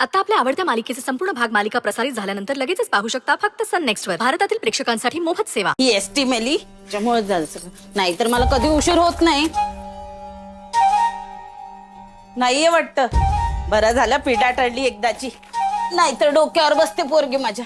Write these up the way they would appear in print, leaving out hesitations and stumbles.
आता आपल्या आवडत्या मालिकेचे संपूर्ण भाग मालिका प्रसारित झाल्यानंतर लगेचच पाहू शकता फक्त सन नेक्स्ट वर. भारतातील प्रेक्षकांसाठी मोफत सेवा. ही एसटी मेली त्यामुळे झालं सगळं. नाहीतर मला कधी उशीर होत नाही. नाहीये वाटतं. बरं झालं पिढा टळली एकदाची. नाहीतर डोक्यावर बसते पोरगी माझ्या.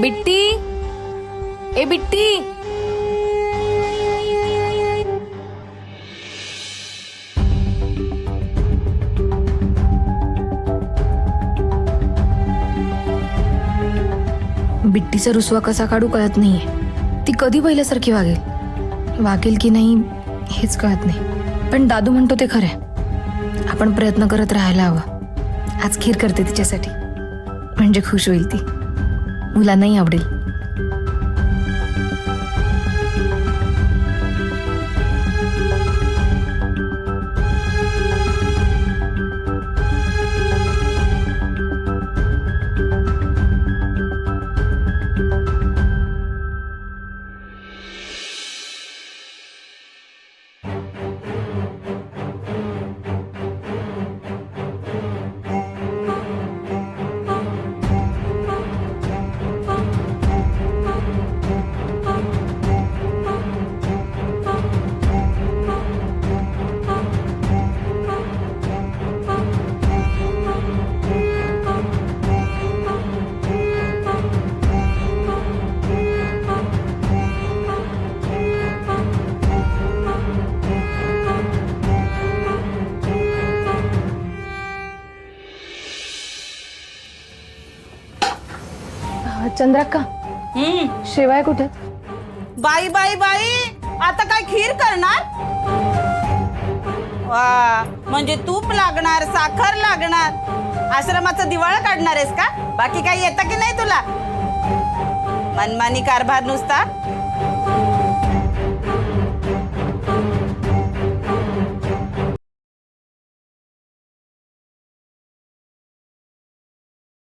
बिट्टी, ए बिट्टी. बिट्टीचा रुसवा कसा काढू कळत नाहीये. ती कधी पहिल्यासारखी वागेल की नाही हेच कळत नाही. पण दादू म्हणतो ते खरंय. आपण प्रयत्न करत राहायला हवं. आज खीर करते तिच्यासाठी, म्हणजे खुश होईल ती. मुलांनाही आवडेल. चंद्रक्का, शिवाय कुठे? बाई बाई बाई, आता काय खीर करणार? वा, म्हणजे तूप लागणार, साखर लागणार. आश्रमाचं दिवाळं काढणार आहेस का? बाकी काही येतं की नाही तुला? मनमानी कारभार नुसता.